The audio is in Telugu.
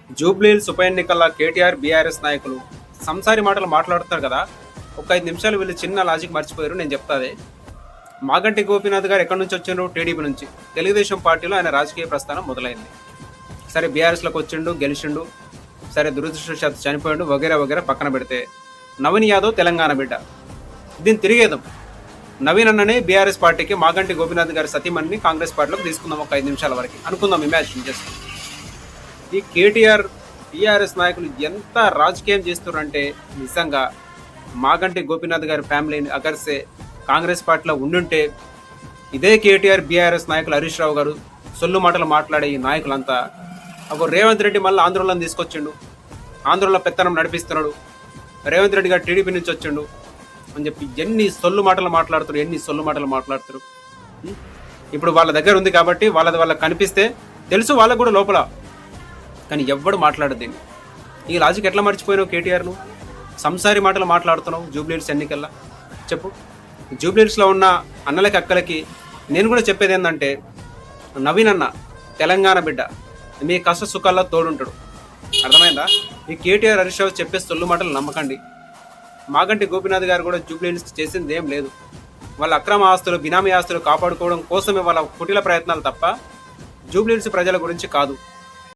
జూబ్లీహిల్స్ ఉప ఎన్నికల్లో కేటీఆర్ బీఆర్ఎస్ నాయకులు సంసారి మాటలు మాట్లాడుతారు కదా. ఒక 5 నిమిషాలు వీళ్ళు చిన్న లాజిక్ మర్చిపోయారు, నేను చెప్తాదే. మాగంటి గోపీనాథ్ గారు ఎక్కడి నుంచి వచ్చిండ్రు? టీడీపీ నుంచి. తెలుగుదేశం పార్టీలో ఆయన రాజకీయ ప్రస్థానం మొదలైంది. సరే బీఆర్ఎస్లోకి వచ్చిండు, గెలిచిండు, సరే దురదృష్టవశాత్తు చనిపోయిండు, వగేరా వగేరా పక్కన పెడితే నవీన్ యాదవ్ తెలంగాణ బిడ్డ. దీన్ని తిరిగేద్దాం. నవీన్ అన్ననే బీఆర్ఎస్ పార్టీకి మాగంటి గోపీనాథ్ గారి సతీమణిని కాంగ్రెస్ పార్టీలోకి తీసుకుందాం ఒక 5 నిమిషాల వరకు అనుకుందాం, ఇమాజిన్ చేస్తాం. ఈ కేటీఆర్ టీఆర్ఎస్ నాయకులు ఎంత రాజకీయం చేస్తున్నారంటే నిజంగా మాగంటి గోపీనాథ్ గారి ఫ్యామిలీని అగర్సే కాంగ్రెస్ పార్టీలో ఉండుంటే ఇదే కేటీఆర్ బీఆర్ఎస్ నాయకులు హరీష్ రావు గారు సొల్లు మాటలు మాట్లాడే ఈ నాయకులంతా ఒక రేవంత్ రెడ్డి మళ్ళీ ఆంధ్రలో తీసుకొచ్చిండు, ఆంధ్రలో పెత్తనం నడిపిస్తున్నాడు, రేవంత్ రెడ్డి గారు టీడీపీ నుంచి వచ్చిండు అని చెప్పి ఎన్ని సొల్లు మాటలు మాట్లాడుతారు. ఇప్పుడు వాళ్ళ దగ్గర ఉంది కాబట్టి వాళ్ళకి కనిపిస్తే తెలుసు వాళ్ళకు కూడా లోపల, కానీ ఎవ్వడు మాట్లాడదు దీన్ని. ఈ లాజిక్ ఎట్లా మర్చిపోయినావు కేటీఆర్ను? సంసారి మాటలు మాట్లాడుతున్నావు జూబ్లీహిల్స్ ఎన్నికల్లా. చెప్పు. జూబ్లీహిల్స్లో ఉన్న అన్నలకి అక్కలకి నేను కూడా చెప్పేది ఏంటంటే, నవీన్ అన్న తెలంగాణ బిడ్డ, మీ కష్ట సుఖాల్లో తోడుంటాడు. అర్థమైందా? ఈ కేటీఆర్ హరీష్ రావు చెప్పే సొల్లు మాటలు నమ్మకండి. మాగంటి గోపీనాథ్ గారు కూడా జూబ్లీహిల్స్ చేసింది ఏం లేదు. వాళ్ళ అక్రమ ఆస్తులు, బినామీ ఆస్తులు కాపాడుకోవడం కోసమే వాళ్ళ కుటిల ప్రయత్నాలు తప్ప జూబ్లీహిల్స్ ప్రజల గురించి కాదు.